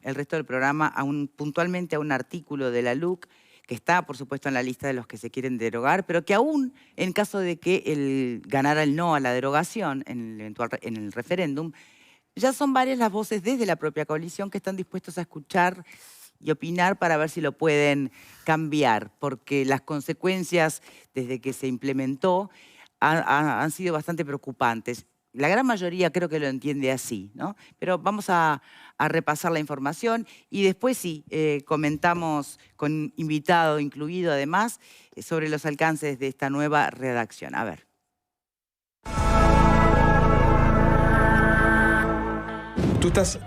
el resto del programa puntualmente a un artículo de la LUC que está, por supuesto, en la lista de los que se quieren derogar, pero que aún en caso de que ganara el no a la derogación en el referéndum, ya son varias las voces desde la propia coalición que están dispuestos a escuchar y opinar para ver si lo pueden cambiar, porque las consecuencias desde que se implementó han sido bastante preocupantes. La gran mayoría creo que lo entiende así, ¿no? Pero vamos a repasar la información y después sí, comentamos con invitado incluido además sobre los alcances de esta nueva redacción. A ver. ¿Tú estás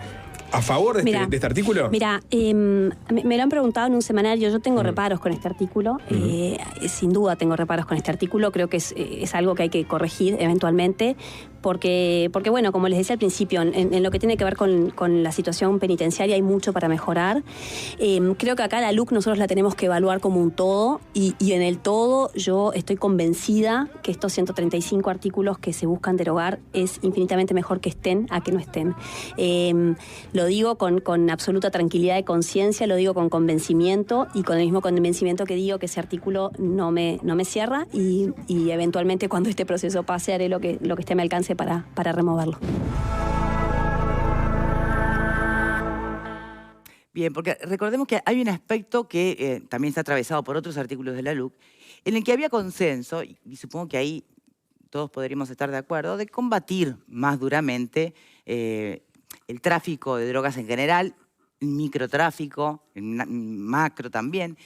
a favor de este artículo? Mira, me lo han preguntado en un semanario. Yo tengo reparos con este artículo. Sin duda tengo reparos con este artículo. Creo que es algo que hay que corregir eventualmente. Porque bueno, como les decía al principio, en lo que tiene que ver con la situación penitenciaria hay mucho para mejorar. Creo que acá la LUC nosotros la tenemos que evaluar como un todo y en el todo yo estoy convencida que estos 135 artículos que se buscan derogar es infinitamente mejor que estén a que no estén. Lo digo con absoluta tranquilidad de conciencia, lo digo con convencimiento y con el mismo convencimiento que digo que ese artículo no me cierra y eventualmente cuando este proceso pase haré lo que esté a mi alcance para removerlo. Bien, porque recordemos que hay un aspecto que también está atravesado por otros artículos de la LUC, en el que había consenso, y supongo que ahí todos podríamos estar de acuerdo, de combatir más duramente el tráfico de drogas en general, el microtráfico, el macro también.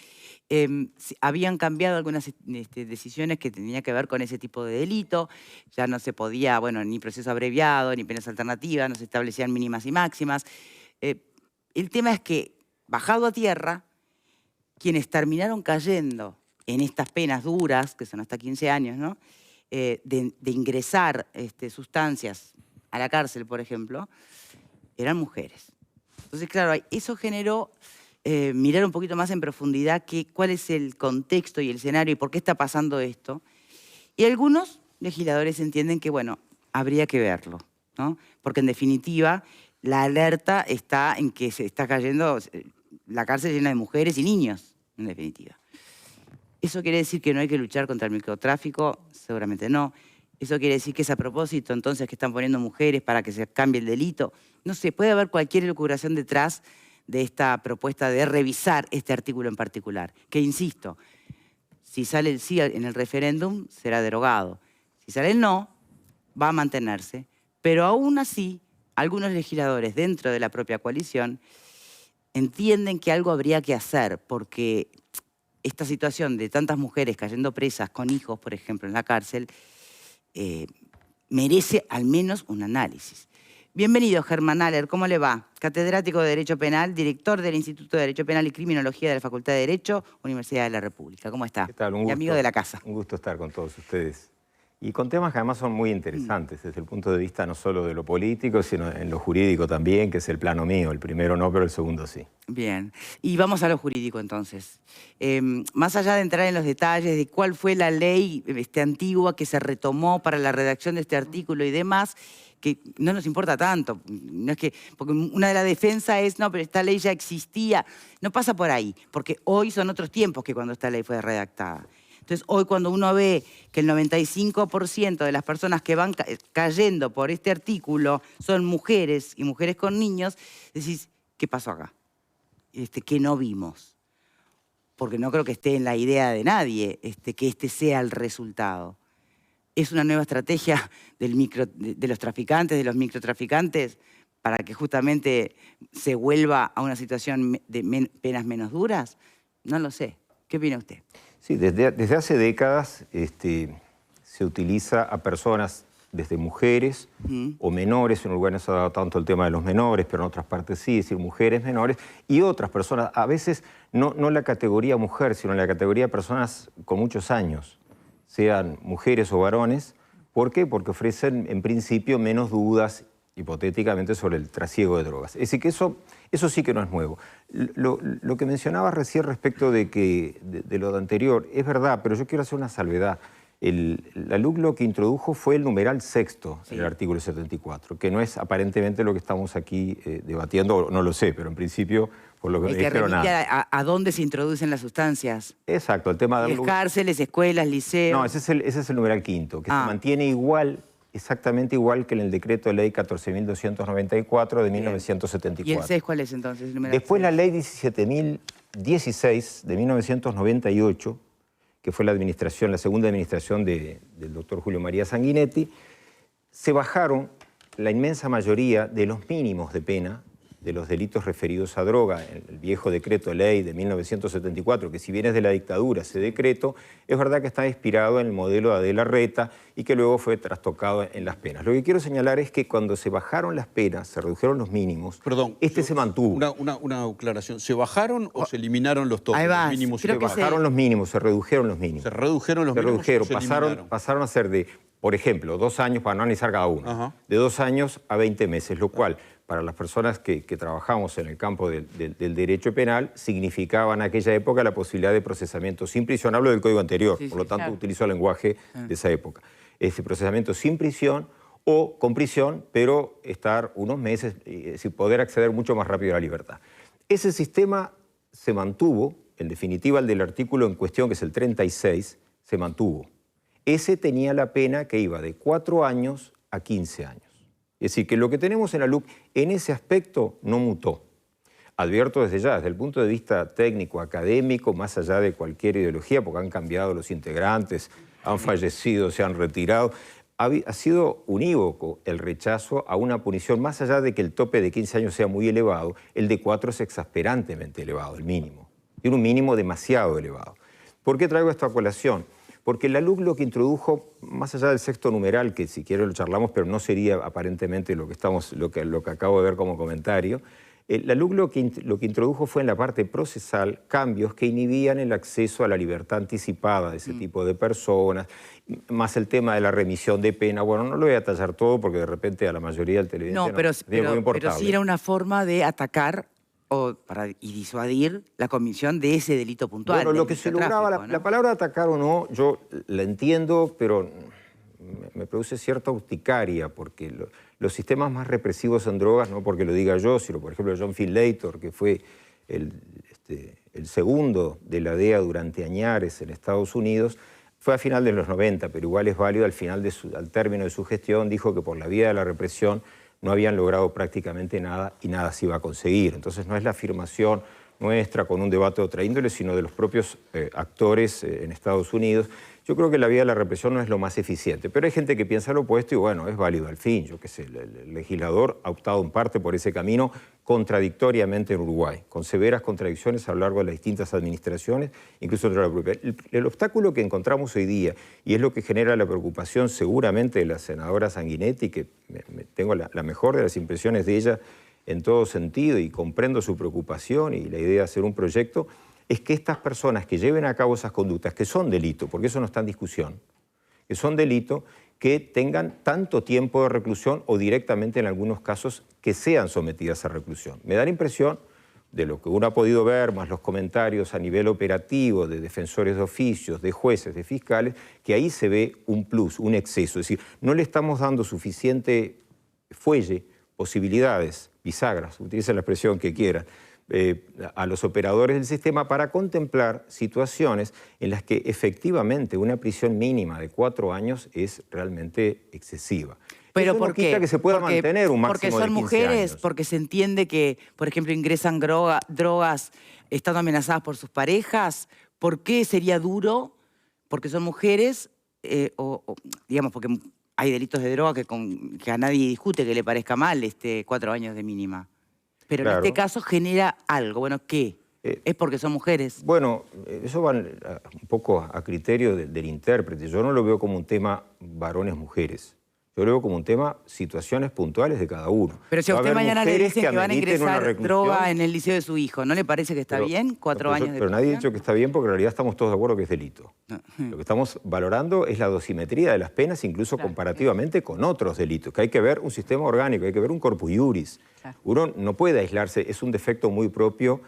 Habían cambiado algunas decisiones que tenían que ver con ese tipo de delito. Ya no se podía, bueno, ni proceso abreviado, ni penas alternativas, no se establecían mínimas y máximas. El tema es que, bajado a tierra, quienes terminaron cayendo en estas penas duras, que son hasta 15 años, ¿no? De ingresar sustancias a la cárcel, por ejemplo, eran mujeres. Entonces, claro, eso generó mirar un poquito más en profundidad cuál es el contexto y el escenario y por qué está pasando esto. Y algunos legisladores entienden que, bueno, habría que verlo, ¿no? Porque en definitiva la alerta está en que se está cayendo la cárcel llena de mujeres y niños, en definitiva. ¿Eso quiere decir que no hay que luchar contra el microtráfico? Seguramente no. ¿Eso quiere decir que es a propósito entonces que están poniendo mujeres para que se cambie el delito? No sé, puede haber cualquier elucubración detrás de esta propuesta de revisar este artículo en particular, que insisto, si sale el sí en el referéndum será derogado, si sale el no va a mantenerse, pero aún así algunos legisladores dentro de la propia coalición entienden que algo habría que hacer porque esta situación de tantas mujeres cayendo presas con hijos, por ejemplo, en la cárcel, merece al menos un análisis. Bienvenido, Germán Aller, ¿cómo le va? Catedrático de Derecho Penal, director del Instituto de Derecho Penal y Criminología de la Facultad de Derecho, Universidad de la República. ¿Cómo está? ¿Qué tal? Un gusto, y amigo de la casa. Un gusto estar con todos ustedes. Y con temas que además son muy interesantes desde el punto de vista no solo de lo político, sino en lo jurídico también, que es el plano mío. El primero no, pero el segundo sí. Bien. Y vamos a lo jurídico entonces. Más allá de entrar en los detalles de cuál fue la ley antigua que se retomó para la redacción de este artículo y demás, que no nos importa tanto, no es que, porque una de las defensas es, no, pero esta ley ya existía, no pasa por ahí, porque hoy son otros tiempos que cuando esta ley fue redactada. Entonces, hoy cuando uno ve que el 95% de las personas que van cayendo por este artículo son mujeres y mujeres con niños, decís, ¿qué pasó acá? ¿Qué no vimos? Porque no creo que esté en la idea de nadie que este sea el resultado. ¿Es una nueva estrategia de los traficantes, de los microtraficantes, para que justamente se vuelva a una situación de penas menos duras? No lo sé. ¿Qué opina usted? Sí, desde hace décadas se utiliza a personas, desde mujeres o menores, en Uruguay no se ha dado tanto el tema de los menores, pero en otras partes sí, es decir, mujeres menores, y otras personas, a veces no la categoría mujer, sino la categoría de personas con muchos años, sean mujeres o varones. ¿Por qué? Porque ofrecen en principio menos dudas hipotéticamente sobre el trasiego de drogas. Es decir, que eso sí que no es nuevo. Lo que mencionaba recién respecto de lo anterior es verdad, pero yo quiero hacer una salvedad. La LUC lo que introdujo fue el numeral sexto en el artículo 74, que no es aparentemente lo que estamos aquí debatiendo, no lo sé, pero en principio, por lo que me dijeron... El que remite a dónde se introducen las sustancias. Exacto, el tema de... Las cárceles, escuelas, liceos... No, ese es el numeral quinto, que se mantiene igual, exactamente igual que en el decreto de ley 14.294 de 1974. ¿Y el 6 cuál es entonces? Después la ley 17.016 de 1998, que fue la segunda administración del doctor Julio María Sanguinetti, se bajaron la inmensa mayoría de los mínimos de pena de los delitos referidos a droga. El viejo decreto ley de 1974, que si bien es de la dictadura ese decreto, es verdad que está inspirado en el modelo de Adela Reta y que luego fue trastocado en las penas. Lo que quiero señalar es que cuando se bajaron las penas, se redujeron los mínimos, se mantuvo. Una aclaración, ¿se bajaron o se eliminaron los topes? Ahí va, los mínimos? Se bajaron los mínimos, se redujeron los mínimos. ¿Se redujeron los mínimos? Pasaron a ser de, por ejemplo, 2 años, para no analizar cada uno, de 2 años a 20 meses, lo cual... para las personas que trabajamos en el campo del derecho penal, significaba en aquella época la posibilidad de procesamiento sin prisión. Hablo del código anterior, por lo tanto utilizo el lenguaje de esa época. Ese procesamiento sin prisión o con prisión, pero estar unos meses sin poder acceder mucho más rápido a la libertad. Ese sistema se mantuvo, en definitiva el del artículo en cuestión, que es el 36, se mantuvo. Ese tenía la pena que iba de 4 años a 15 años. Es decir, que lo que tenemos en la LUC en ese aspecto no mutó. Advierto desde ya, desde el punto de vista técnico, académico, más allá de cualquier ideología, porque han cambiado los integrantes, han fallecido, se han retirado, ha sido unívoco el rechazo a una punición, más allá de que el tope de 15 años sea muy elevado, el de 4 es exasperantemente elevado, el mínimo. Tiene un mínimo demasiado elevado. ¿Por qué traigo esto a colación? Porque la LUC lo que introdujo, más allá del sexto numeral, que si quiere lo charlamos, pero no sería aparentemente lo que acabo de ver como comentario, la LUC lo que introdujo fue en la parte procesal cambios que inhibían el acceso a la libertad anticipada de ese tipo de personas, más el tema de la remisión de pena. Bueno, no lo voy a tallar todo porque de repente a la mayoría del televidente pero sí era una forma de atacar y disuadir la comisión de ese delito puntual. Bueno, lo que se lograba, ¿no? La palabra atacar o no, yo la entiendo, pero me produce cierta urticaria, porque los sistemas más represivos en drogas, no porque lo diga yo, sino por ejemplo John Findlater, que fue el segundo de la DEA durante añares en Estados Unidos, fue a final de los 90, pero igual es válido al término de su gestión, dijo que por la vía de la represión no habían logrado prácticamente nada y nada se iba a conseguir. Entonces no es la afirmación nuestra con un debate de otra índole, sino de los propios actores en Estados Unidos. Yo creo que la vía de la represión no es lo más eficiente, pero hay gente que piensa lo opuesto y bueno, es válido al fin. Yo qué sé, el legislador ha optado en parte por ese camino contradictoriamente en Uruguay, con severas contradicciones a lo largo de las distintas administraciones, incluso entre la propia. El obstáculo que encontramos hoy día, y es lo que genera la preocupación seguramente de la senadora Sanguinetti, que tengo la mejor de las impresiones de ella en todo sentido y comprendo su preocupación y la idea de hacer un proyecto, es que estas personas que lleven a cabo esas conductas, que son delito, porque eso no está en discusión, que son delito, que tengan tanto tiempo de reclusión o directamente en algunos casos que sean sometidas a reclusión. Me da la impresión, de lo que uno ha podido ver, más los comentarios a nivel operativo de defensores de oficios, de jueces, de fiscales, que ahí se ve un plus, un exceso. Es decir, no le estamos dando suficiente fuelle, posibilidades, bisagras, utilicen la expresión que quieran, a los operadores del sistema para contemplar situaciones en las que efectivamente una prisión mínima de 4 años es realmente excesiva. Pero ¿por qué? Que se pueda mantener un máximo porque son de 15 mujeres, años. porque se entiende que, por ejemplo, ingresan drogas estando amenazadas por sus parejas. ¿Por qué sería duro? Porque son mujeres, digamos, porque hay delitos de droga que a nadie discute que le parezca mal 4 años de mínima. Pero claro, en este caso genera algo. Bueno, ¿qué? ¿Es porque son mujeres? Bueno, eso va un poco a criterio del intérprete. Yo no lo veo como un tema varones-mujeres. Yo lo veo como un tema situaciones puntuales de cada uno. Pero si a usted mañana le dicen que van a ingresar droga en el liceo de su hijo, ¿no le parece que está bien 4 años de prisión? Pero nadie ha dicho que está bien porque en realidad estamos todos de acuerdo que es delito. No. Lo que estamos valorando es la dosimetría de las penas, incluso comparativamente con otros delitos, que hay que ver un sistema orgánico, hay que ver un corpus iuris. Uno no puede aislarse, es un defecto muy propio,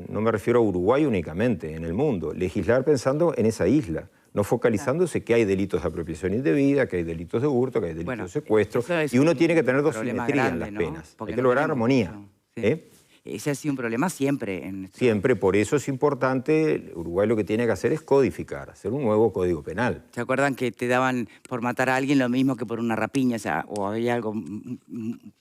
no me refiero a Uruguay únicamente, en el mundo, legislar pensando en esa isla. no focalizándose que hay delitos de apropiación indebida, que hay delitos de hurto, que hay delitos de secuestro, y uno tiene que tener dosimetría en las penas. Hay que lograr armonía. Ese ha sido un problema siempre. Siempre, por eso es importante, Uruguay lo que tiene que hacer es codificar, hacer un nuevo código penal. ¿Se acuerdan que te daban por matar a alguien lo mismo que por una rapiña? O sea, o había algo...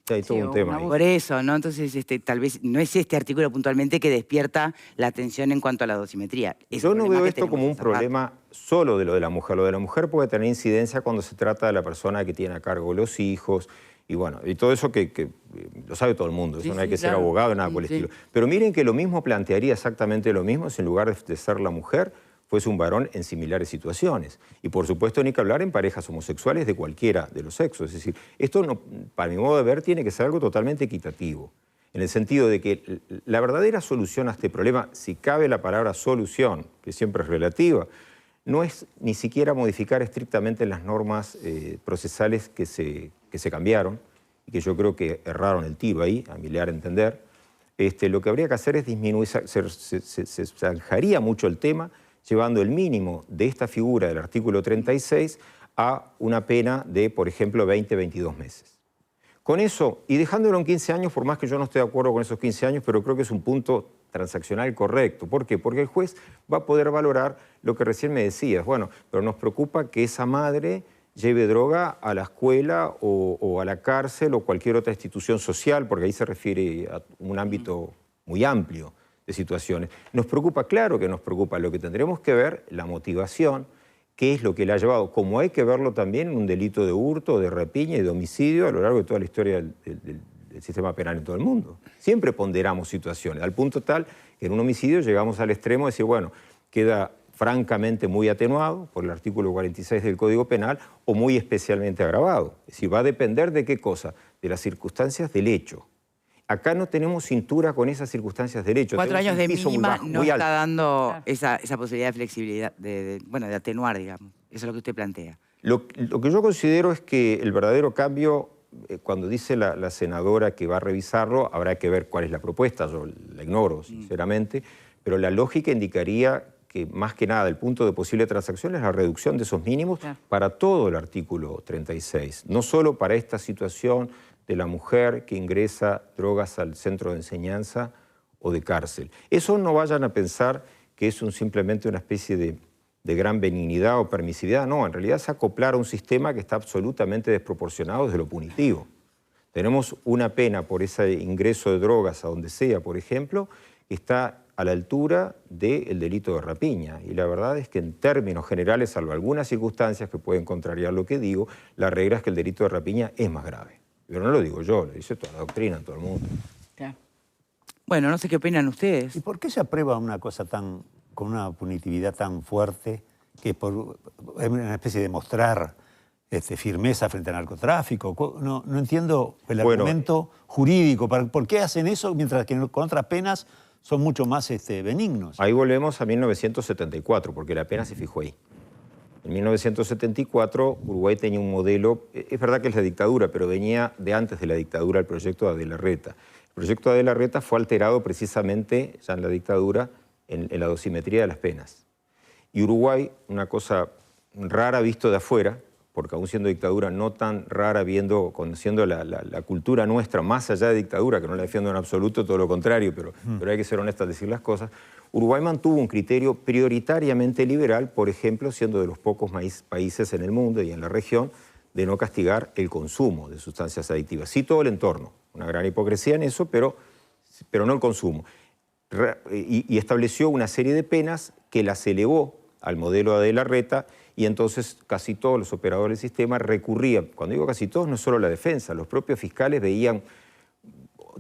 Hay todo un tema ahí. Por eso, ¿no? Entonces, tal vez no es este artículo puntualmente que despierta la atención en cuanto a la dosimetría. Yo no veo esto como un problema solo de lo de la mujer. Lo de la mujer puede tener incidencia cuando se trata de la persona que tiene a cargo los hijos, y bueno, y todo eso que lo sabe todo el mundo, eso no hay que ser abogado, nada por el estilo. Pero miren que lo mismo plantearía exactamente lo mismo si en lugar de ser la mujer fuese un varón en similares situaciones. Y por supuesto ni que hablar en parejas homosexuales de cualquiera de los sexos. Es decir, esto, no, para mi modo de ver, tiene que ser algo totalmente equitativo. En el sentido de que la verdadera solución a este problema, si cabe la palabra solución, que siempre es relativa, no es ni siquiera modificar estrictamente las normas procesales que se cambiaron y que yo creo que erraron el tiro ahí, a mi leal entender. Lo que habría que hacer es disminuir, se zanjaría mucho el tema llevando el mínimo de esta figura del artículo 36 a una pena de, por ejemplo, 20, 22 meses. Con eso, y dejándolo en 15 años, por más que yo no esté de acuerdo con esos 15 años, pero creo que es un punto transaccional correcto. ¿Por qué? Porque el juez va a poder valorar lo que recién me decías. Bueno, pero nos preocupa que esa madre lleve droga a la escuela o a la cárcel o cualquier otra institución social, porque ahí se refiere a un ámbito muy amplio de situaciones. Nos preocupa, claro que nos preocupa. Lo que tendremos que ver, la motivación, qué es lo que le ha llevado, como hay que verlo también en un delito de hurto, de rapiña y de homicidio a lo largo de toda la historia del sistema penal en todo el mundo. Siempre ponderamos situaciones, al punto tal que en un homicidio llegamos al extremo de decir, bueno, queda francamente muy atenuado por el artículo 46 del Código Penal o muy especialmente agravado. Es decir, va a depender de qué cosa, de las circunstancias del hecho. Acá no tenemos cintura con esas circunstancias del hecho. 4 años de mínima no muy está alto. dando esa posibilidad de flexibilidad, de atenuar, digamos. Eso es lo que usted plantea. Lo que yo considero es que el verdadero cambio, cuando dice la senadora que va a revisarlo, habrá que ver cuál es la propuesta, yo la ignoro sinceramente, pero la lógica indicaría que más que nada el punto de posible transacción es la reducción de esos mínimos para todo el artículo 36, no solo para esta situación de la mujer que ingresa drogas al centro de enseñanza o de cárcel. Eso no vayan a pensar que es simplemente una especie de gran benignidad o permisividad, no, en realidad es acoplar a un sistema que está absolutamente desproporcionado desde lo punitivo. Tenemos una pena por ese ingreso de drogas a donde sea, por ejemplo, que está a la altura del delito de rapiña. Y la verdad es que en términos generales, salvo algunas circunstancias que pueden contrariar lo que digo, la regla es que el delito de rapiña es más grave. Pero no lo digo yo, lo dice toda la doctrina, todo el mundo. Bueno, no sé qué opinan ustedes. ¿Y por qué se aprueba una cosa con una punitividad tan fuerte que es una especie de mostrar firmeza frente al narcotráfico? No entiendo el argumento jurídico. ¿Por qué hacen eso mientras que con otras penas son mucho más benignos? Ahí volvemos a 1974, porque la pena se fijó ahí. En 1974 Uruguay tenía un modelo, es verdad que es la dictadura, pero venía de antes de la dictadura el proyecto de Adela Reta. El proyecto de Adela Reta fue alterado precisamente ya en la dictadura en la dosimetría de las penas. Y Uruguay, una cosa rara visto de afuera, porque aún siendo dictadura no tan rara conociendo la cultura nuestra, más allá de dictadura, que no la defiendo en absoluto, todo lo contrario, pero hay que ser honesto al decir las cosas, Uruguay mantuvo un criterio prioritariamente liberal, por ejemplo, siendo de los pocos países en el mundo y en la región de no castigar el consumo de sustancias adictivas. Sí todo el entorno, una gran hipocresía en eso, pero no el consumo. Y estableció una serie de penas que las elevó al modelo de Adela Reta y entonces casi todos los operadores del sistema recurrían, cuando digo casi todos no es solo la defensa, los propios fiscales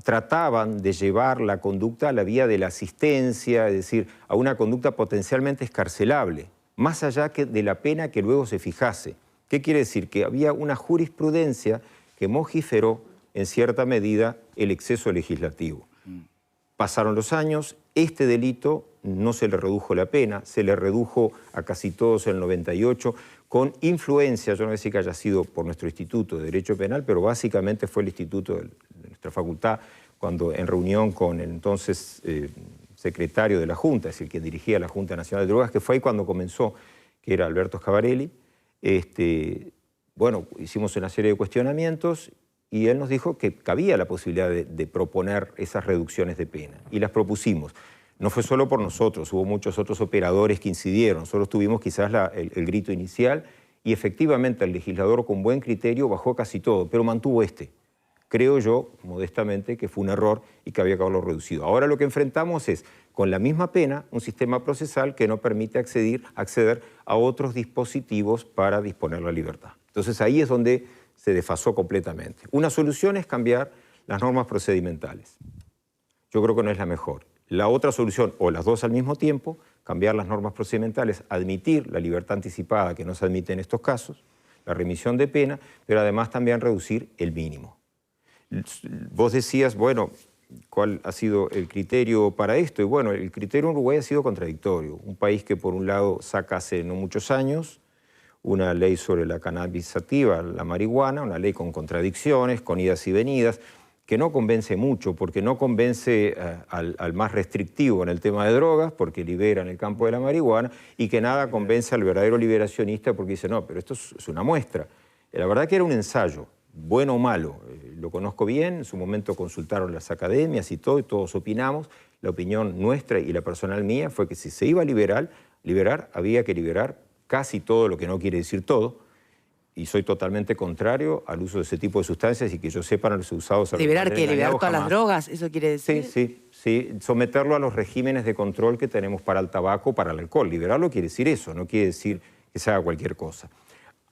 trataban de llevar la conducta a la vía de la asistencia, es decir, a una conducta potencialmente escarcelable, más allá de la pena que luego se fijase. ¿Qué quiere decir? Que había una jurisprudencia que modificó en cierta medida el exceso legislativo. Pasaron los años, este delito no se le redujo la pena, se le redujo a casi todos en el 98, con influencia, yo no voy a decir que haya sido por nuestro Instituto de Derecho Penal, pero básicamente fue el instituto de nuestra facultad, cuando en reunión con el entonces secretario de la Junta, es decir, quien dirigía la Junta Nacional de Drogas, que fue ahí cuando comenzó que era Alberto Scavarelli. Bueno, hicimos una serie de cuestionamientos y él nos dijo que cabía la posibilidad de proponer esas reducciones de pena. Y las propusimos. No fue solo por nosotros, hubo muchos otros operadores que incidieron. Nosotros tuvimos quizás el grito inicial y efectivamente el legislador con buen criterio bajó casi todo, pero mantuvo Creo yo, modestamente, que fue un error y que había que haberlo reducido. Ahora lo que enfrentamos es, con la misma pena, un sistema procesal que no permite acceder a otros dispositivos para disponer la libertad. Entonces ahí es donde se desfasó completamente. Una solución es cambiar las normas procedimentales. Yo creo que no es la mejor. La otra solución, o las dos al mismo tiempo, cambiar las normas procedimentales, admitir la libertad anticipada que no se admite en estos casos, la remisión de pena, pero además también reducir el mínimo. Vos decías, bueno, ¿cuál ha sido el criterio para esto? Y bueno, el criterio en Uruguay ha sido contradictorio. Un país que por un lado saca hace no muchos años una ley sobre la cannabis sativa, la marihuana, una ley con contradicciones, con idas y venidas, que no convence mucho, porque no convence al más restrictivo en el tema de drogas, porque libera en el campo de la marihuana, y que nada convence al verdadero liberacionista, porque dice, no, pero esto es una muestra. La verdad que era un ensayo, bueno o malo, lo conozco bien, en su momento consultaron las academias y todos opinamos. La opinión nuestra y la personal mía fue que si se iba a liberar, había que liberar casi todo, lo que no quiere decir todo, y soy totalmente contrario al uso de ese tipo de sustancias y que yo sepa no los he usado. ¿Liberar qué? ¿Liberar todas las drogas? ¿Eso quiere decir? Sí, someterlo a los regímenes de control que tenemos para el tabaco, para el alcohol. Liberarlo quiere decir eso, no quiere decir que se haga cualquier cosa.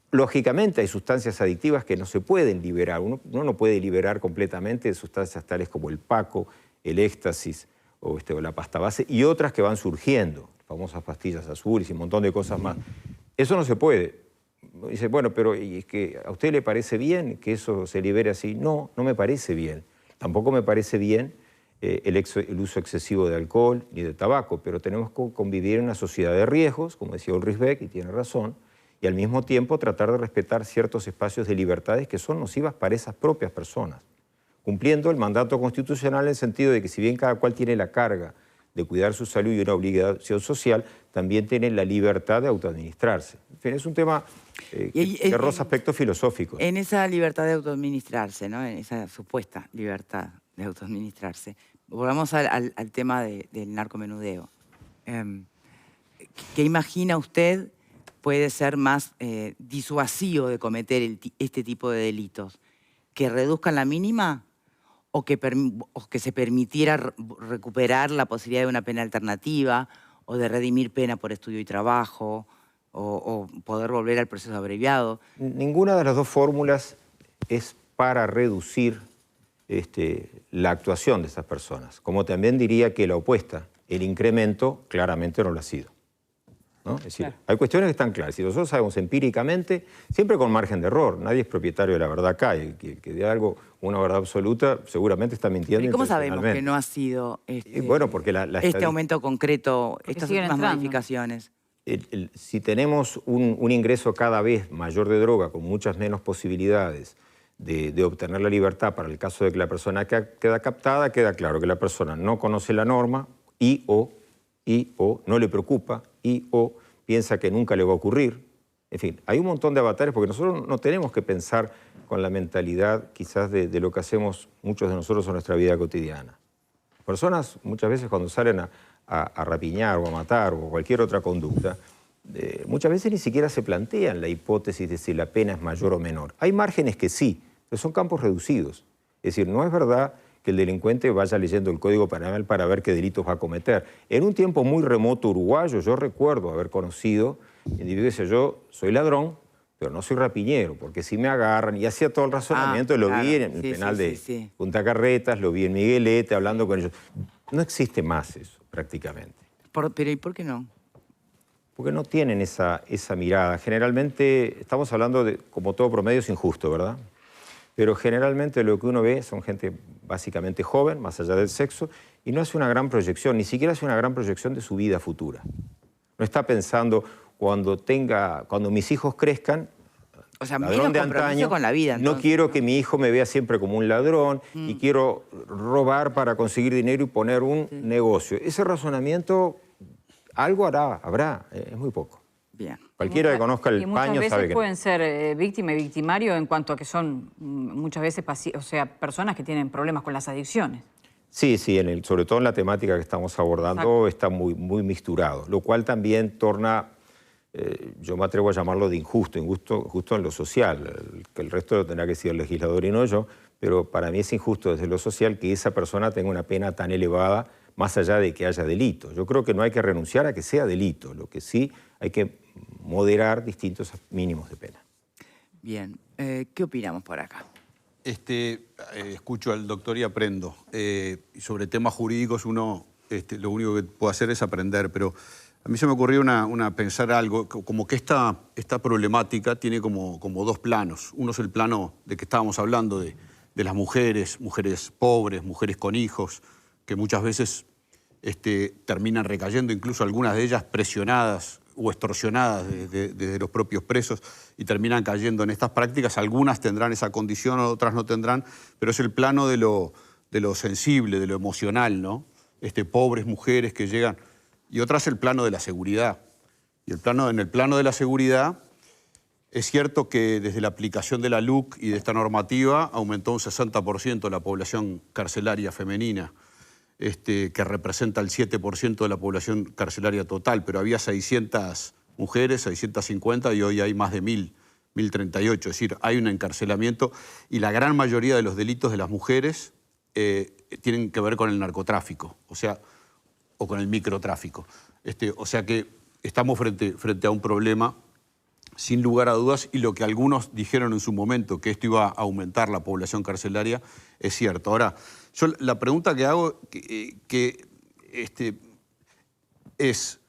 Lógicamente hay sustancias adictivas que no se pueden liberar. Uno no puede liberar completamente sustancias tales como el paco, el éxtasis o la pasta base y otras que van surgiendo, famosas pastillas azules y un montón de cosas más. Eso no se puede. Dice, bueno, pero ¿y es que a usted le parece bien que eso se libere así? No, no me parece bien. Tampoco me parece bien el uso excesivo de alcohol ni de tabaco, pero tenemos que convivir en una sociedad de riesgos, como decía Ulrich Beck, y tiene razón, y al mismo tiempo tratar de respetar ciertos espacios de libertades que son nocivas para esas propias personas, cumpliendo el mandato constitucional en el sentido de que si bien cada cual tiene la carga de cuidar su salud y una obligación social, también tiene la libertad de autoadministrarse. En fin, es un tema que roza aspectos filosóficos. En esa libertad de autoadministrarse, ¿no? En esa supuesta libertad de autoadministrarse, volvamos al tema del narcomenudeo. ¿Qué imagina usted puede ser más disuasivo de cometer este tipo de delitos? ¿Que reduzcan la mínima o que se permitiera recuperar la posibilidad de una pena alternativa o de redimir pena por estudio y trabajo o poder volver al proceso abreviado? Ninguna de las dos fórmulas es para reducir la actuación de esas personas. Como también diría que la opuesta, el incremento, claramente no lo ha sido, ¿no? Es decir, hay cuestiones que están claras. Si nosotros sabemos empíricamente, siempre con margen de error, nadie es propietario de la verdad acá, y que de algo, una verdad absoluta, seguramente está mintiendo. ¿Y cómo sabemos que no ha sido bueno, porque este aumento concreto, estas últimas modificaciones? Si tenemos un ingreso cada vez mayor de droga, con muchas menos posibilidades de obtener la libertad, para el caso de que la persona queda captada, queda claro que la persona no conoce la norma y o no le preocupa o piensa que nunca le va a ocurrir. En fin, hay un montón de avatares porque nosotros no tenemos que pensar con la mentalidad quizás de lo que hacemos muchos de nosotros en nuestra vida cotidiana. Personas muchas veces cuando salen a rapiñar o a matar o cualquier otra conducta, muchas veces ni siquiera se plantean la hipótesis de si la pena es mayor o menor. Hay márgenes que sí, pero son campos reducidos. Es decir, no es verdad que el delincuente vaya leyendo el Código Penal para ver qué delitos va a cometer. En un tiempo muy remoto uruguayo, yo recuerdo haber conocido individuos que decían, yo soy ladrón, pero no soy rapiñero, porque si me agarran, y hacía todo el razonamiento, lo vi en el penal de Punta Carretas, lo vi en Miguelete, hablando con ellos. No existe más eso, prácticamente. Pero ¿y por qué no? Porque no tienen esa mirada. Generalmente, estamos hablando de, como todo promedio, es injusto, ¿verdad? Pero generalmente lo que uno ve son gente básicamente joven, más allá del sexo, y no hace una gran proyección, ni siquiera hace una gran proyección de su vida futura. No está pensando cuando mis hijos crezcan, o sea, menos compromiso con la vida. Entonces, no quiero que mi hijo me vea siempre como un ladrón y quiero robar para conseguir dinero y poner un negocio. Ese razonamiento algo habrá, es muy poco. Bien. Cualquiera que conozca el paño sabe que muchas veces pueden ser víctima y victimario en cuanto a que son muchas veces personas que tienen problemas con las adicciones. Sí, sobre todo en la temática que estamos abordando. Exacto. Está muy mixturado, lo cual también torna, yo me atrevo a llamarlo de injusto justo en lo social, que el resto lo tendrá que decir el legislador y no yo, pero para mí es injusto desde lo social que esa persona tenga una pena tan elevada más allá de que haya delito. Yo creo que no hay que renunciar a que sea delito, lo que sí hay que moderar distintos mínimos de pena. Bien, ¿qué opinamos por acá? Escucho al doctor y aprendo. Y sobre temas jurídicos uno lo único que puede hacer es aprender, pero a mí se me ocurrió pensar algo, como que esta problemática tiene como dos planos. Uno es el plano de que estábamos hablando de las mujeres pobres, mujeres con hijos, que muchas veces terminan recayendo, incluso algunas de ellas presionadas o extorsionadas desde los propios presos y terminan cayendo en estas prácticas. Algunas tendrán esa condición, otras no tendrán, pero es el plano de lo sensible, de lo emocional, ¿no? Pobres mujeres que llegan. Y otra es el plano de la seguridad. Y en el plano de la seguridad es cierto que desde la aplicación de la LUC y de esta normativa aumentó un 60% la población carcelaria femenina, que representa el 7% de la población carcelaria total, pero había 600 mujeres, 650, y hoy hay más de 1.038. Es decir, hay un encarcelamiento y la gran mayoría de los delitos de las mujeres tienen que ver con el narcotráfico, o con el microtráfico. O sea que estamos frente a un problema sin lugar a dudas, y lo que algunos dijeron en su momento, que esto iba a aumentar la población carcelaria, es cierto. Ahora, yo la pregunta que hago es,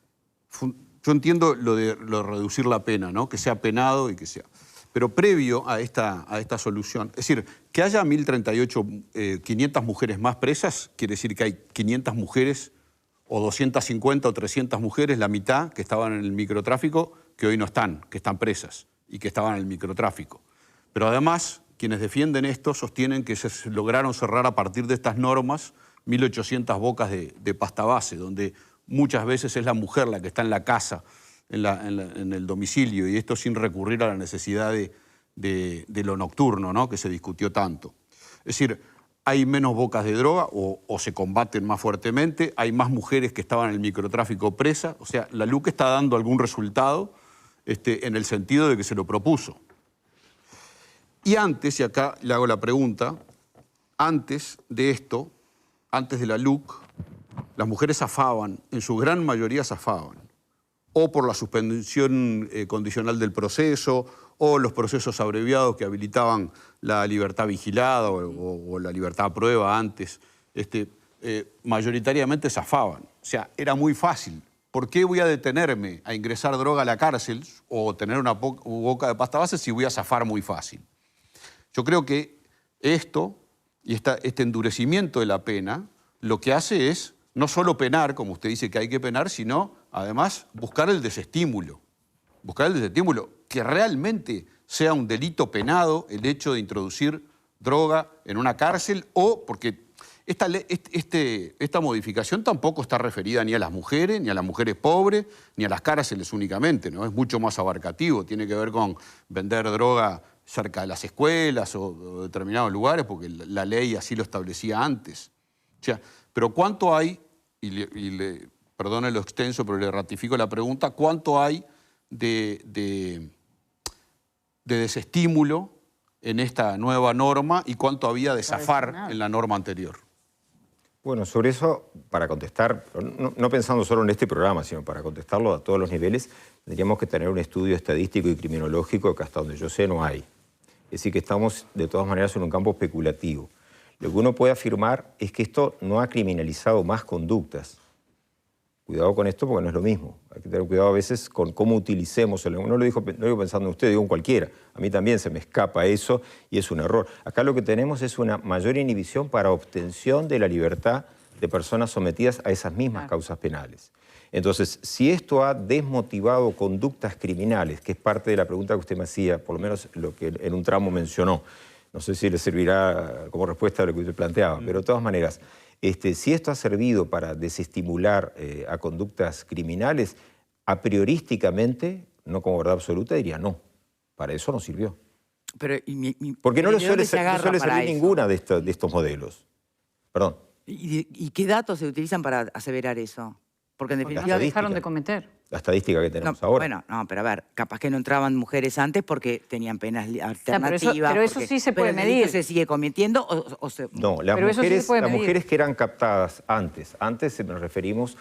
yo entiendo lo de reducir la pena, ¿no? Que sea penado y que sea. Pero previo a esta solución, es decir, que haya 1.038, 500 mujeres más presas, quiere decir que hay 500 mujeres, o 250 o 300 mujeres, la mitad que estaban en el microtráfico, que hoy no están, que están presas y que estaban en el microtráfico. Pero además, quienes defienden esto sostienen que se lograron cerrar a partir de estas normas 1.800 bocas de pasta base, donde muchas veces es la mujer la que está en la casa, en el domicilio, y esto sin recurrir a la necesidad de lo nocturno, ¿no? Que se discutió tanto. Es decir, hay menos bocas de droga o se combaten más fuertemente, hay más mujeres que estaban en el microtráfico presas. O sea, la LUC está dando algún resultado en el sentido de que se lo propuso. Y antes, y acá le hago la pregunta, antes de esto, antes de la LUC, las mujeres zafaban, en su gran mayoría zafaban, o por la suspensión condicional del proceso, o los procesos abreviados que habilitaban la libertad vigilada o la libertad a prueba antes, mayoritariamente zafaban. O sea, era muy fácil. ¿Por qué voy a detenerme a ingresar droga a la cárcel o tener una boca de pasta base si voy a zafar muy fácil? Yo creo que esto y este endurecimiento de la pena lo que hace es no solo penar, como usted dice que hay que penar, sino además buscar el desestímulo. Buscar el desestímulo, que realmente sea un delito penado el hecho de introducir droga en una cárcel, o porque esta modificación tampoco está referida ni a las mujeres pobres, ni a las cárceles únicamente, ¿no? Es mucho más abarcativo, tiene que ver con vender droga cerca de las escuelas o determinados lugares, porque la ley así lo establecía antes. O sea, pero ¿cuánto hay, perdone lo extenso, pero le ratifico la pregunta, cuánto hay de desestímulo en esta nueva norma y cuánto había de zafar en la norma anterior? Bueno, sobre eso, para contestar, no pensando solo en este programa, sino para contestarlo a todos los niveles, tendríamos que tener un estudio estadístico y criminológico que hasta donde yo sé no hay. Es decir, que estamos de todas maneras en un campo especulativo. Lo que uno puede afirmar es que esto no ha criminalizado más conductas. Cuidado con esto porque no es lo mismo. Hay que tener cuidado a veces con cómo utilicemos. No lo digo pensando en usted, digo en cualquiera. A mí también se me escapa eso y es un error. Acá lo que tenemos es una mayor inhibición para obtención de la libertad de personas sometidas a esas mismas causas penales. Entonces, si esto ha desmotivado conductas criminales, que es parte de la pregunta que usted me hacía, por lo menos lo que en un tramo mencionó, no sé si le servirá como respuesta a lo que usted planteaba, pero de todas maneras, si esto ha servido para desestimular a conductas criminales, a priorísticamente no como verdad absoluta, diría no. Para eso no sirvió. Pero, porque no ¿de le dónde suele, se agarra no suele para salir eso? ninguna de estos modelos. Perdón. ¿Y qué datos se utilizan para aseverar eso? Porque en Porque no definitiva... se dejaron de cometer. La estadística que tenemos No, ahora. bueno, no, pero a ver, capaz que no entraban mujeres antes porque tenían penas alternativas. pero eso porque- sí se pero puede el delito medir. ¿Se sigue cometiendo o se...? No, las Pero eso sí se mujeres, puede las medir. mujeres que eran captadas antes nos referimos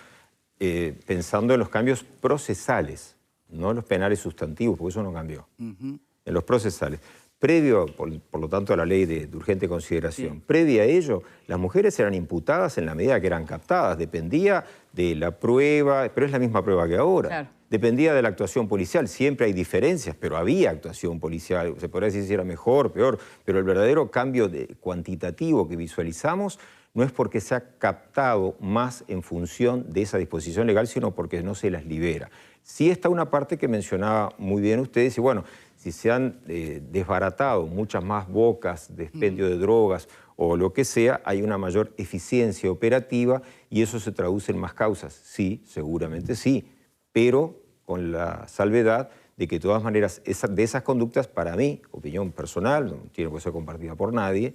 pensando en los cambios procesales, no en los penales sustantivos, porque eso no cambió. En los procesales. Previo, por lo tanto, a la ley de urgente consideración, Sí. previa a ello, las mujeres eran imputadas en la medida que eran captadas. Dependía de la prueba, pero es la misma prueba que ahora. Claro. Dependía de la actuación policial. Siempre hay diferencias, pero había actuación policial. Se podría decir si era mejor, peor, pero el verdadero cambio cuantitativo que visualizamos no es porque se ha captado más en función de esa disposición legal, sino porque no se las libera. Sí está una parte que mencionaba muy bien ustedes, y bueno, si se han desbaratado muchas más bocas de expendio de drogas o lo que sea, hay una mayor eficiencia operativa y eso se traduce en más causas. Sí, seguramente sí, pero con la salvedad de que de todas maneras de esas conductas, para mí, opinión personal, no tiene que ser compartida por nadie,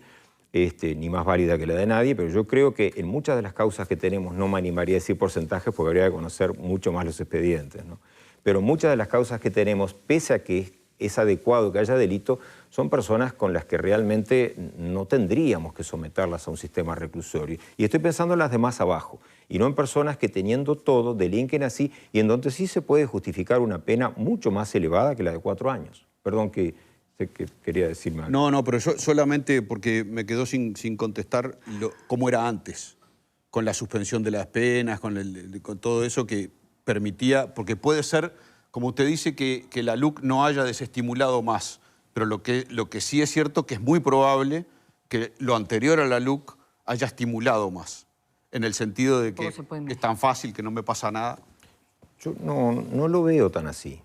ni más válida que la de nadie, pero yo creo que en muchas de las causas que tenemos, no me animaría a decir porcentajes porque habría que conocer mucho más los expedientes, ¿no? Pero muchas de las causas que tenemos, pese a que es adecuado que haya delito, son personas con las que realmente no tendríamos que someterlas a un sistema reclusorio. Y estoy pensando en las de más abajo, y no en personas que teniendo todo delinquen así, y en donde sí se puede justificar una pena mucho más elevada que la de 4 años. Perdón que quería decirme algo. No, pero yo solamente porque me quedó sin contestar cómo era antes, con la suspensión de las penas, con todo eso que permitía, porque puede ser, como usted dice, que la LUC no haya desestimulado más, pero lo que sí es cierto que es muy probable que lo anterior a la LUC haya estimulado más, en el sentido de que es tan fácil que no me pasa nada. Yo no lo veo tan así.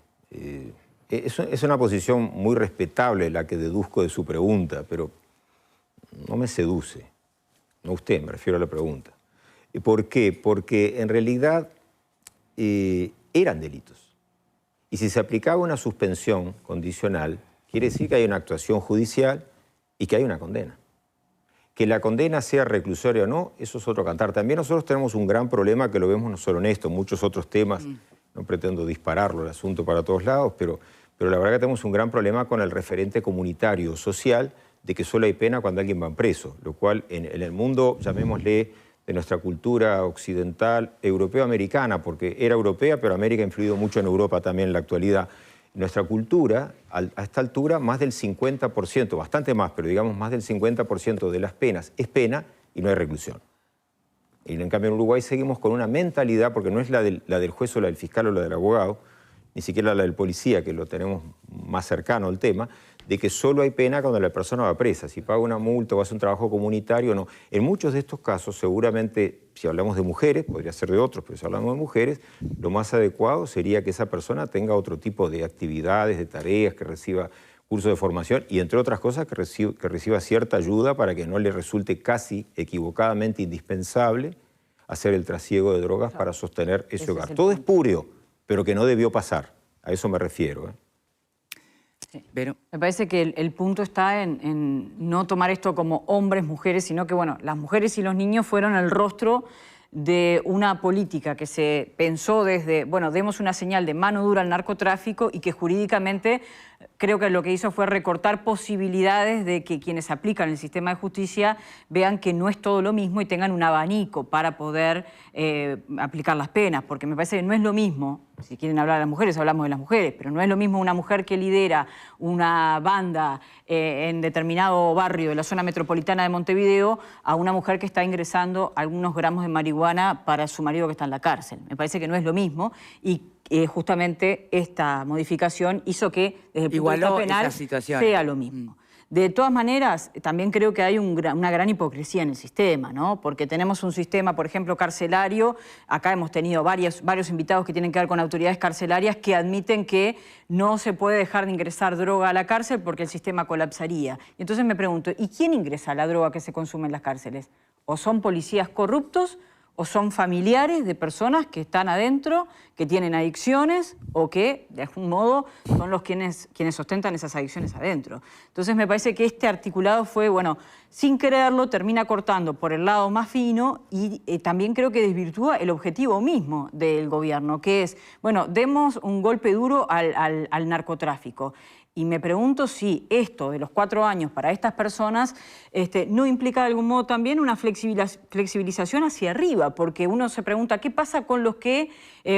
Es una posición muy respetable la que deduzco de su pregunta, pero no me seduce. No usted, me refiero a la pregunta. ¿Por qué? Porque en realidad eran delitos. Y si se aplicaba una suspensión condicional, quiere decir que hay una actuación judicial y que hay una condena. Que la condena sea reclusoria o no, eso es otro cantar. También nosotros tenemos un gran problema que lo vemos no solo en esto, en muchos otros temas. No pretendo dispararlo el asunto para todos lados, pero la verdad que tenemos un gran problema con el referente comunitario social de que solo hay pena cuando alguien va preso, lo cual en el mundo, llamémosle, de nuestra cultura occidental, europeo-americana, porque era europea, pero América ha influido mucho en Europa también en la actualidad. Nuestra cultura, a esta altura, más del 50%, bastante más, pero digamos más del 50% de las penas es pena y no hay reclusión. Y en cambio en Uruguay seguimos con una mentalidad, porque no es la del juez o la del fiscal o la del abogado, ni siquiera la del policía, que lo tenemos más cercano al tema, de que solo hay pena cuando la persona va presa. Si paga una multa o hace un trabajo comunitario, no. En muchos de estos casos, seguramente, si hablamos de mujeres, podría ser de otros, pero si hablamos de mujeres, lo más adecuado sería que esa persona tenga otro tipo de actividades, de tareas, que reciba cursos de formación y, entre otras cosas, que reciba cierta ayuda para que no le resulte casi equivocadamente indispensable hacer el trasiego de drogas para sostener ese hogar. Todo es purio, pero que no debió pasar. A eso me refiero. Sí. Pero me parece que el punto está en no tomar esto como hombres, mujeres, sino que, bueno, las mujeres y los niños fueron el rostro de una política que se pensó desde, bueno, demos una señal de mano dura al narcotráfico y que jurídicamente creo que lo que hizo fue recortar posibilidades de que quienes aplican el sistema de justicia vean que no es todo lo mismo y tengan un abanico para poder aplicar las penas, porque me parece que no es lo mismo, si quieren hablar de las mujeres, hablamos de las mujeres, pero no es lo mismo una mujer que lidera una banda en determinado barrio de la zona metropolitana de Montevideo a una mujer que está ingresando algunos gramos de marihuana para su marido que está en la cárcel. Me parece que no es lo mismo y justamente esta modificación hizo que desde el punto de vista penal sea lo mismo. De todas maneras, también creo que hay una gran hipocresía en el sistema, ¿no? Porque tenemos un sistema, por ejemplo, carcelario. Acá hemos tenido varios invitados que tienen que ver con autoridades carcelarias que admiten que no se puede dejar de ingresar droga a la cárcel porque el sistema colapsaría. Entonces me pregunto, ¿y quién ingresa la droga que se consume en las cárceles? ¿O son policías corruptos ¿O son familiares de personas que están adentro, que tienen adicciones o que, de algún modo, son los quienes sostentan esas adicciones adentro? Entonces me parece que este articulado fue, bueno, sin quererlo, termina cortando por el lado más fino y también creo que desvirtúa el objetivo mismo del gobierno, que es, bueno, demos un golpe duro al narcotráfico. Y me pregunto si esto de los 4 años para estas personas no implica de algún modo también una flexibilización hacia arriba, porque uno se pregunta qué pasa con los que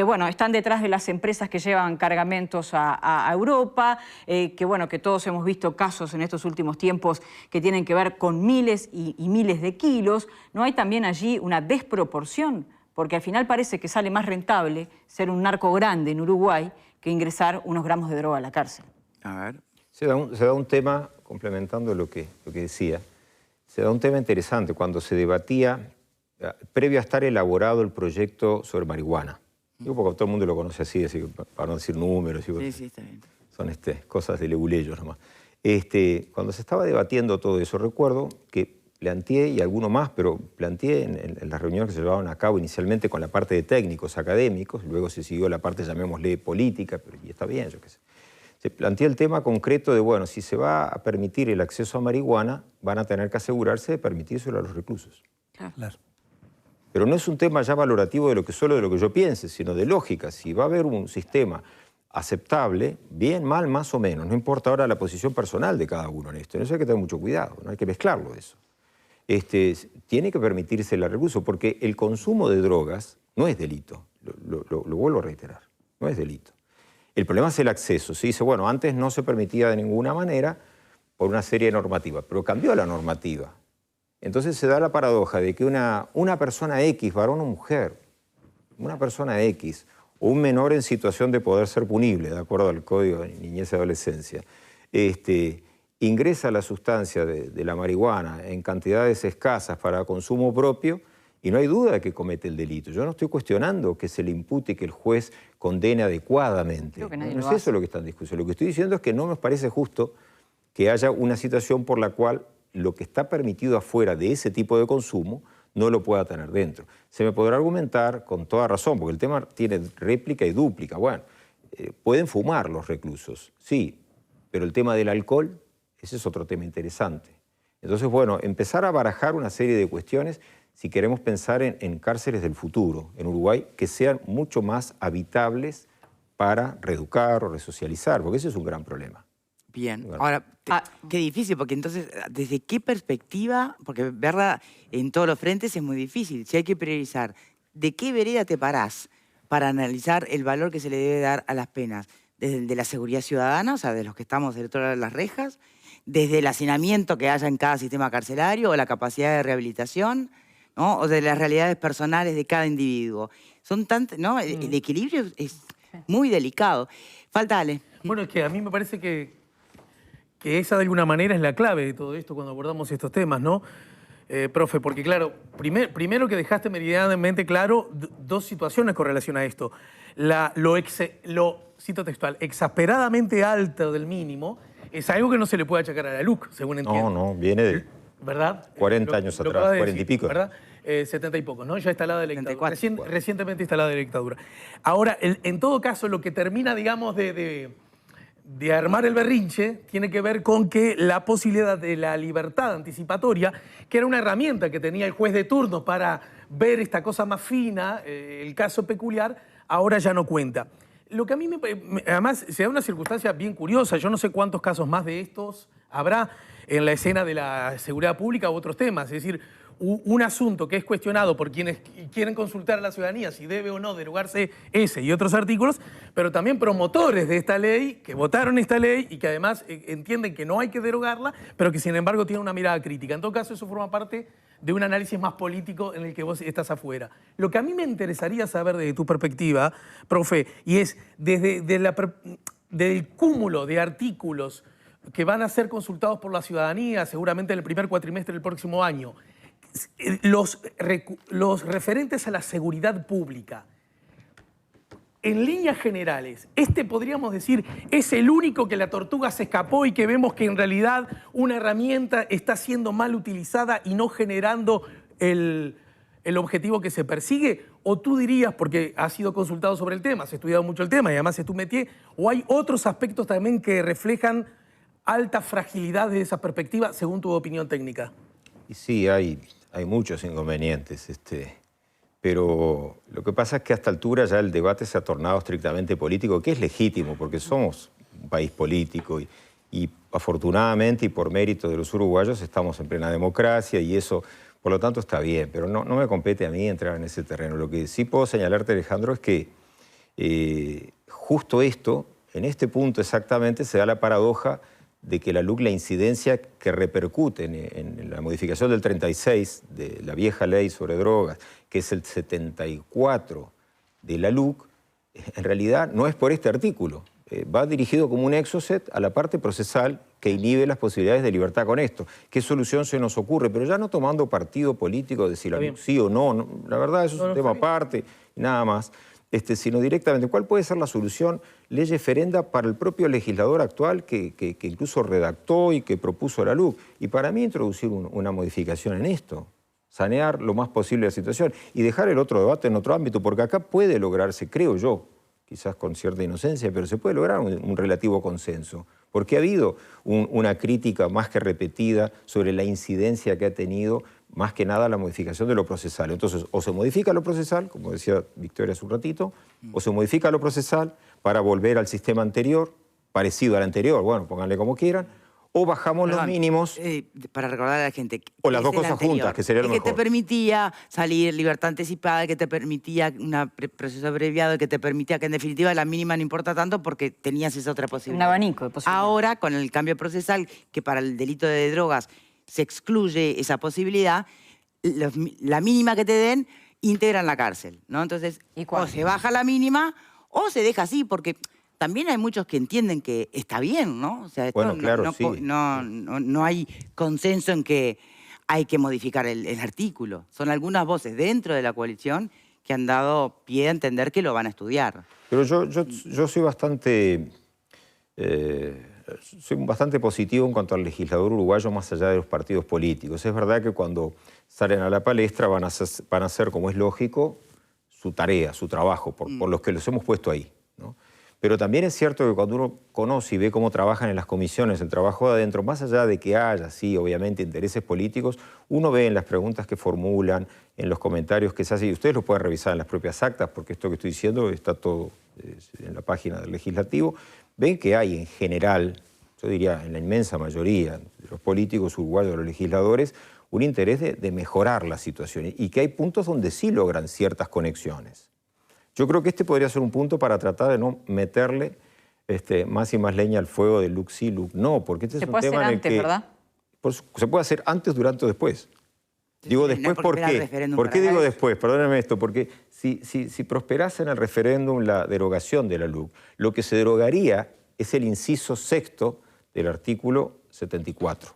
bueno, están detrás de las empresas que llevan cargamentos a Europa, que todos hemos visto casos en estos últimos tiempos que tienen que ver con miles y miles de kilos. ¿No hay también allí una desproporción? Porque al final parece que sale más rentable ser un narco grande en Uruguay que ingresar unos gramos de droga a la cárcel. A ver. Se da un tema, complementando lo que decía, se da un tema interesante cuando se debatía, previo a estar elaborado el proyecto sobre marihuana. Digo porque todo el mundo lo conoce así para no decir números. Sí, está bien. Son cosas de leguleyos nomás. Cuando se estaba debatiendo todo eso, recuerdo que planteé, y alguno más, pero planteé en las reuniones que se llevaban a cabo inicialmente con la parte de técnicos académicos, luego se siguió la parte, llamémosle, política, y está bien, yo qué sé. Se plantea el tema concreto de, bueno, si se va a permitir el acceso a marihuana, van a tener que asegurarse de permitírselo a los reclusos. Claro. Pero no es un tema ya valorativo solo de lo que yo piense, sino de lógica. Si va a haber un sistema aceptable, bien, mal, más o menos, no importa ahora la posición personal de cada uno en esto, en eso hay que tener mucho cuidado, no hay que mezclarlo eso. Tiene que permitirse el recluso, porque el consumo de drogas no es delito, lo vuelvo a reiterar, no es delito. El problema es el acceso. Se dice, bueno, antes no se permitía de ninguna manera por una serie de normativas, pero cambió la normativa. Entonces se da la paradoja de que una persona X, varón o mujer, una persona X o un menor en situación de poder ser punible, de acuerdo al Código de Niñez y Adolescencia, ingresa la sustancia de la marihuana en cantidades escasas para consumo propio, y no hay duda de que comete el delito. Yo no estoy cuestionando que se le impute y que el juez condene adecuadamente. No es eso lo que está en discusión. Lo que estoy diciendo es que no nos parece justo que haya una situación por la cual lo que está permitido afuera de ese tipo de consumo no lo pueda tener dentro. Se me podrá argumentar con toda razón, porque el tema tiene réplica y dúplica. Bueno, pueden fumar los reclusos, sí, pero el tema del alcohol, ese es otro tema interesante. Entonces, bueno, empezar a barajar una serie de cuestiones si queremos pensar en cárceles del futuro, en Uruguay, que sean mucho más habitables para reeducar o resocializar, porque ese es un gran problema. Bien. Ahora, qué difícil, porque entonces, ¿desde qué perspectiva? Porque verla en todos los frentes es muy difícil. Si hay que priorizar, ¿de qué vereda te parás para analizar el valor que se le debe dar a las penas? ¿Desde el de la seguridad ciudadana, o sea, de los que estamos del otro lado de las rejas? ¿Desde el hacinamiento que haya en cada sistema carcelario o la capacidad de rehabilitación? ¿No? O de las realidades personales de cada individuo. Son tantas, ¿no? El equilibrio es muy delicado. Falta Ale. Bueno, es que a mí me parece que esa de alguna manera es la clave de todo esto cuando abordamos estos temas, ¿no? Profe, porque claro, primero que dejaste meridianamente claro dos situaciones con relación a esto. Cito textual, exasperadamente alto del mínimo es algo que no se le puede achacar a la LUC, según entiendo. No, viene de... ¿Verdad? 40 años atrás, 40 y pico. ¿Verdad? 70 y pocos, ¿no? Ya instalada la dictadura. Recientemente instalada la dictadura. Ahora, en todo caso, lo que termina, digamos, de armar el berrinche tiene que ver con que la posibilidad de la libertad anticipatoria, que era una herramienta que tenía el juez de turno para ver esta cosa más fina, el caso peculiar, ahora ya no cuenta. Lo que a mí además se da una circunstancia bien curiosa, yo no sé cuántos casos más de estos habrá en la escena de la seguridad pública u otros temas. Es decir, un asunto que es cuestionado por quienes quieren consultar a la ciudadanía si debe o no derogarse ese y otros artículos, pero también promotores de esta ley, que votaron esta ley y que además entienden que no hay que derogarla, pero que sin embargo tienen una mirada crítica. En todo caso, eso forma parte de un análisis más político en el que vos estás afuera. Lo que a mí me interesaría saber desde tu perspectiva, profe, y es del cúmulo de artículos que van a ser consultados por la ciudadanía seguramente en el primer cuatrimestre del próximo año, los referentes a la seguridad pública, en líneas generales, podríamos decir, es el único que la tortuga se escapó y que vemos que en realidad una herramienta está siendo mal utilizada y no generando el objetivo que se persigue? ¿O tú dirías, porque has sido consultado sobre el tema, has estudiado mucho el tema y además es tu métier, o hay otros aspectos también que reflejan alta fragilidad de esa perspectiva, según tu opinión técnica? Y sí, hay muchos inconvenientes, pero lo que pasa es que a esta altura ya el debate se ha tornado estrictamente político, que es legítimo, porque somos un país político y afortunadamente y por mérito de los uruguayos estamos en plena democracia y eso, por lo tanto, está bien, pero no me compete a mí entrar en ese terreno. Lo que sí puedo señalarte, Alejandro, es que justo esto, en este punto exactamente, se da la paradoja de que la LUC, la incidencia que repercute en la modificación del 36 de la vieja ley sobre drogas, que es el 74 de la LUC, en realidad no es por este artículo. Va dirigido como un exocet a la parte procesal que inhibe las posibilidades de libertad con esto. ¿Qué solución se nos ocurre? Pero ya no tomando partido político de si la LUC sí o no, la verdad eso es un tema aparte, nada más. Sino directamente, ¿cuál puede ser la solución? Ley referenda para el propio legislador actual que incluso redactó y que propuso la LUC. Y para mí introducir una modificación en esto, sanear lo más posible la situación y dejar el otro debate en otro ámbito, porque acá puede lograrse, creo yo, quizás con cierta inocencia, pero se puede lograr un relativo consenso, porque ha habido una crítica más que repetida sobre la incidencia que ha tenido más que nada la modificación de lo procesal. Entonces, o se modifica lo procesal, como decía Victoria hace un ratito, o se modifica lo procesal para volver al sistema anterior, parecido al anterior, bueno, pónganle como quieran, o bajamos los mínimos. Para recordar a la gente. O las dos cosas juntas, que sería lo mejor. Que te permitía salir libertad anticipada, que te permitía un proceso abreviado, que te permitía que en definitiva la mínima no importa tanto porque tenías esa otra posibilidad. Un abanico de posibilidades. Ahora, con el cambio procesal, que para el delito de drogas se excluye esa posibilidad, la mínima que te den integra en la cárcel, ¿no? Entonces, o se baja la mínima o se deja así, porque también hay muchos que entienden que está bien, ¿no? O sea, esto bueno, claro, sí. no hay consenso en que hay que modificar el artículo. Son algunas voces dentro de la coalición que han dado pie a entender que lo van a estudiar. Pero yo soy bastante positivo en cuanto al legislador uruguayo más allá de los partidos políticos. Es verdad que cuando salen a la palestra van a hacer, como es lógico, su tarea, su trabajo, por los que los hemos puesto ahí, ¿no? Pero también es cierto que cuando uno conoce y ve cómo trabajan en las comisiones, el trabajo de adentro, más allá de que haya, sí, obviamente, intereses políticos, uno ve en las preguntas que formulan, en los comentarios que se hacen, y ustedes lo pueden revisar en las propias actas, porque esto que estoy diciendo está todo en la página del Legislativo, ven que hay en general, yo diría en la inmensa mayoría de los políticos uruguayos, de los legisladores, un interés de mejorar la situación y que hay puntos donde sí logran ciertas conexiones. Yo creo que este podría ser un punto para tratar de no meterle más y más leña al fuego de LUC sí, LUC no, porque este es un tema en el que... Se puede hacer antes, ¿verdad? Se puede hacer antes, durante o después. Digo después, ¿por qué? ¿Por qué digo después? Perdónenme esto, porque si prosperase en el referéndum la derogación de la LUC, lo que se derogaría es el inciso sexto del artículo 74.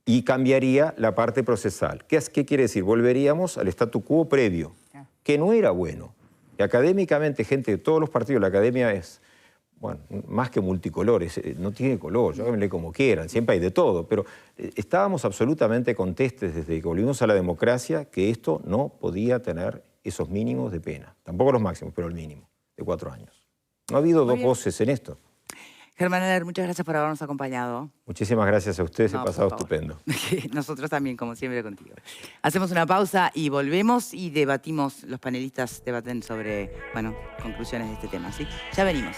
Y cambiaría la parte procesal. ¿Qué quiere decir? Volveríamos al statu quo previo, que no era bueno. Y académicamente, gente de todos los partidos, la academia es, bueno, más que multicolor, no tiene color, llámenle como quieran, siempre hay de todo, pero estábamos absolutamente contestes desde que volvimos a la democracia que esto no podía tener esos mínimos de pena. Tampoco los máximos, pero el mínimo, de 4 años. No ha habido dos voces en esto. Germán Aller, muchas gracias por habernos acompañado. Muchísimas gracias a ustedes, he pasado estupendo. Nosotros también, como siempre, contigo. Hacemos una pausa y volvemos y debatimos, los panelistas debaten sobre, bueno, conclusiones de este tema, ¿sí? Ya venimos.